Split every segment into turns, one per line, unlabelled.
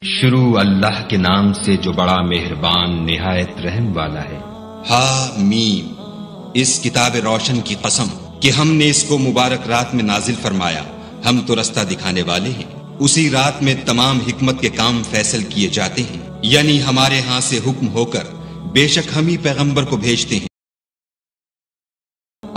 شروع اللہ کے نام سے جو بڑا مہربان نہایت رحم والا ہے۔
ہا میم، اس کتاب روشن کی قسم کہ ہم نے اس کو مبارک رات میں نازل فرمایا، ہم تو رستہ دکھانے والے ہیں۔ اسی رات میں تمام حکمت کے کام فیصل کیے جاتے ہیں، یعنی ہمارے ہاں سے حکم ہو کر بے شک ہم ہی پیغمبر کو بھیجتے ہیں۔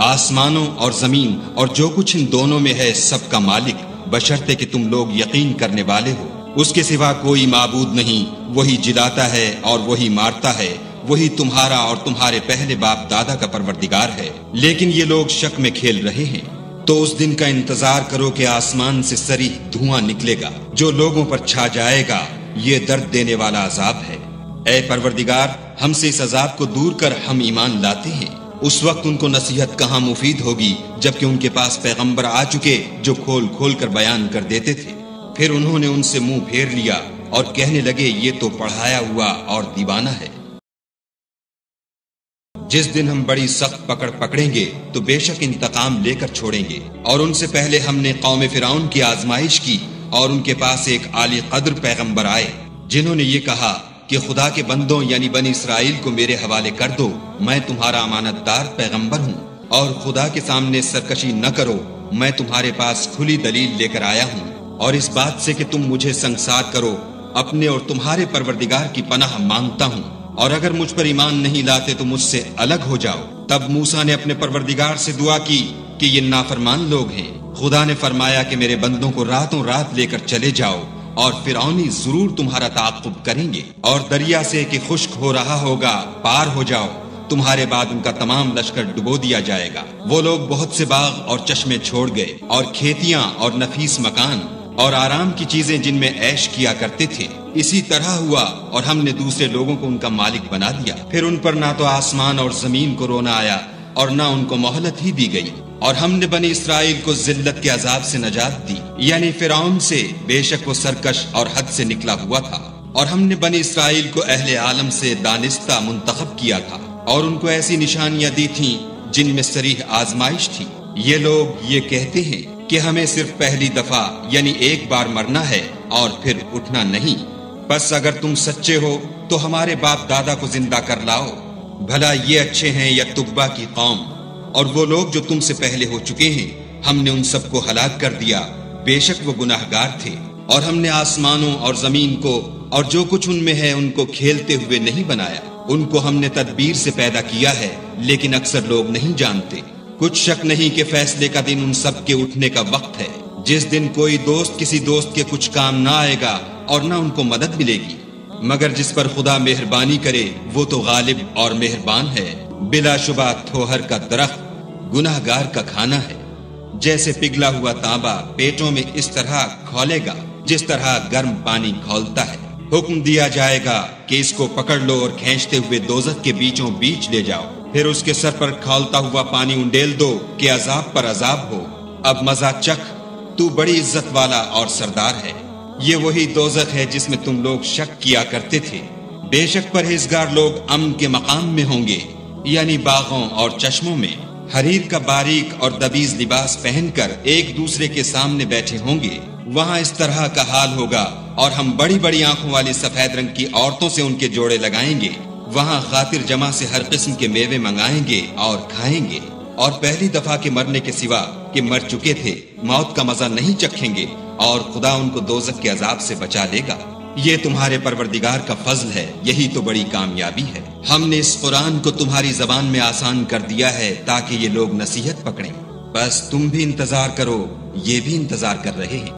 آسمانوں اور زمین اور جو کچھ ان دونوں میں ہے سب کا مالک، بشرطے کہ تم لوگ یقین کرنے والے ہو۔ اس کے سوا کوئی معبود نہیں، وہی جلاتا ہے اور وہی مارتا ہے، وہی تمہارا اور تمہارے پہلے باپ دادا کا پروردگار ہے، لیکن یہ لوگ شک میں کھیل رہے ہیں۔ تو اس دن کا انتظار کرو کہ آسمان سے صریح دھواں نکلے گا جو لوگوں پر چھا جائے گا، یہ درد دینے والا عذاب ہے۔ اے پروردگار، ہم سے اس عذاب کو دور کر ہم ایمان لاتے ہیں۔ اس وقت ان کو نصیحت کہاں مفید ہوگی جبکہ ان کے پاس پیغمبر آ چکے جو کھول کھول کر بیان کر دیتے تھے۔ پھر انہوں نے ان سے منہ پھیر لیا اور کہنے لگے یہ تو پڑھایا ہوا اور دیوانہ ہے۔ جس دن ہم بڑی سخت پکڑ پکڑیں گے تو بے شک انتقام لے کر چھوڑیں گے۔ اور ان سے پہلے ہم نے قوم فرعون کی آزمائش کی اور ان کے پاس ایک عالی قدر پیغمبر آئے جنہوں نے یہ کہا کہ خدا کے بندوں یعنی بنی اسرائیل کو میرے حوالے کر دو، میں تمہارا امانت دار پیغمبر ہوں، اور خدا کے سامنے سرکشی نہ کرو، میں تمہارے پاس کھلی دلیل لے کر آیا ہوں، اور اس بات سے کہ تم مجھے سنگسار کرو اپنے اور تمہارے پروردگار کی پناہ مانگتا ہوں، اور اگر مجھ پر ایمان نہیں لاتے تو مجھ سے الگ ہو جاؤ۔ تب موسیٰ نے اپنے پروردگار سے دعا کی کہ یہ نافرمان لوگ ہیں۔ خدا نے فرمایا کہ میرے بندوں کو راتوں رات لے کر چلے جاؤ، اور فرعونی ضرور تمہارا تعاقب کریں گے، اور دریا سے کہ خشک ہو رہا ہوگا پار ہو جاؤ، تمہارے بعد ان کا تمام لشکر ڈبو دیا جائے گا۔ وہ لوگ بہت سے باغ اور چشمے چھوڑ گئے، اور کھیتیاں اور نفیس مکان اور آرام کی چیزیں جن میں عیش کیا کرتے تھے۔ اسی طرح ہوا اور ہم نے دوسرے لوگوں کو ان کا مالک بنا دیا۔ پھر ان پر نہ تو آسمان اور زمین کو رونا آیا اور نہ ان کو مہلت ہی دی گئی، اور ہم نے بنی اسرائیل کو ذلت کے عذاب سے نجات دی، یعنی فرعون سے، بے شک وہ سرکش اور حد سے نکلا ہوا تھا۔ اور ہم نے بنی اسرائیل کو اہل عالم سے دانستہ منتخب کیا تھا، اور ان کو ایسی نشانیاں دی تھیں جن میں صریح آزمائش تھی۔ یہ لوگ یہ کہتے ہیں کہ ہمیں صرف پہلی دفعہ یعنی ایک بار مرنا ہے اور پھر اٹھنا نہیں، بس اگر تم سچے ہو تو ہمارے باپ دادا کو زندہ کر لاؤ، بھلا یہ اچھے ہیں یا تبا کی قوم؟ اور وہ لوگ جو تم سے پہلے ہو چکے ہیں ہم نے ان سب کو ہلاک کر دیا، بے شک وہ گناہ گار تھے۔ اور ہم نے آسمانوں اور زمین کو اور جو کچھ ان میں ہے ان کو کھیلتے ہوئے نہیں بنایا، ان کو ہم نے تدبیر سے پیدا کیا ہے، لیکن اکثر لوگ نہیں جانتے۔ کچھ شک نہیں کہ فیصلے کا دن ان سب کے اٹھنے کا وقت ہے، جس دن کوئی دوست کسی دوست کے کچھ کام نہ آئے گا اور نہ ان کو مدد ملے گی، مگر جس پر خدا مہربانی کرے وہ تو غالب اور مہربان ہے۔ بلا شبہ تھوہر کا درخت گناہ گار کا کھانا ہے، جیسے پگھلا ہوا تانبا پیٹوں میں اس طرح کھولے گا جس طرح گرم پانی کھولتا ہے۔ حکم دیا جائے گا کہ اس کو پکڑ لو اور کھینچتے ہوئے دوزخ کے بیچوں بیچ لے جاؤ، پھر اس کے سر پر کھولتا ہوا پانی انڈیل دو کہ عذاب پر عذاب ہو، اب مزہ چکھ، تو بڑی عزت والا اور سردار ہے۔ یہ وہی دوزخ ہے جس میں تم لوگ شک کیا کرتے تھے۔ بے شک پرہیزگار لوگ امن کے مقام میں ہوں گے، یعنی باغوں اور چشموں میں، حریر کا باریک اور دبیز لباس پہن کر ایک دوسرے کے سامنے بیٹھے ہوں گے۔ وہاں اس طرح کا حال ہوگا، اور ہم بڑی بڑی آنکھوں والی سفید رنگ کی عورتوں سے ان کے جوڑے لگائیں گے۔ وہاں خاطر جمع سے ہر قسم کے میوے منگائیں گے اور کھائیں گے، اور پہلی دفعہ کے مرنے کے سوا کہ مر چکے تھے موت کا مزہ نہیں چکھیں گے، اور خدا ان کو دوزخ کے عذاب سے بچا لے گا۔ یہ تمہارے پروردگار کا فضل ہے، یہی تو بڑی کامیابی ہے۔ ہم نے اس قرآن کو تمہاری زبان میں آسان کر دیا ہے تاکہ یہ لوگ نصیحت پکڑیں، بس تم بھی انتظار کرو، یہ بھی انتظار کر رہے ہیں۔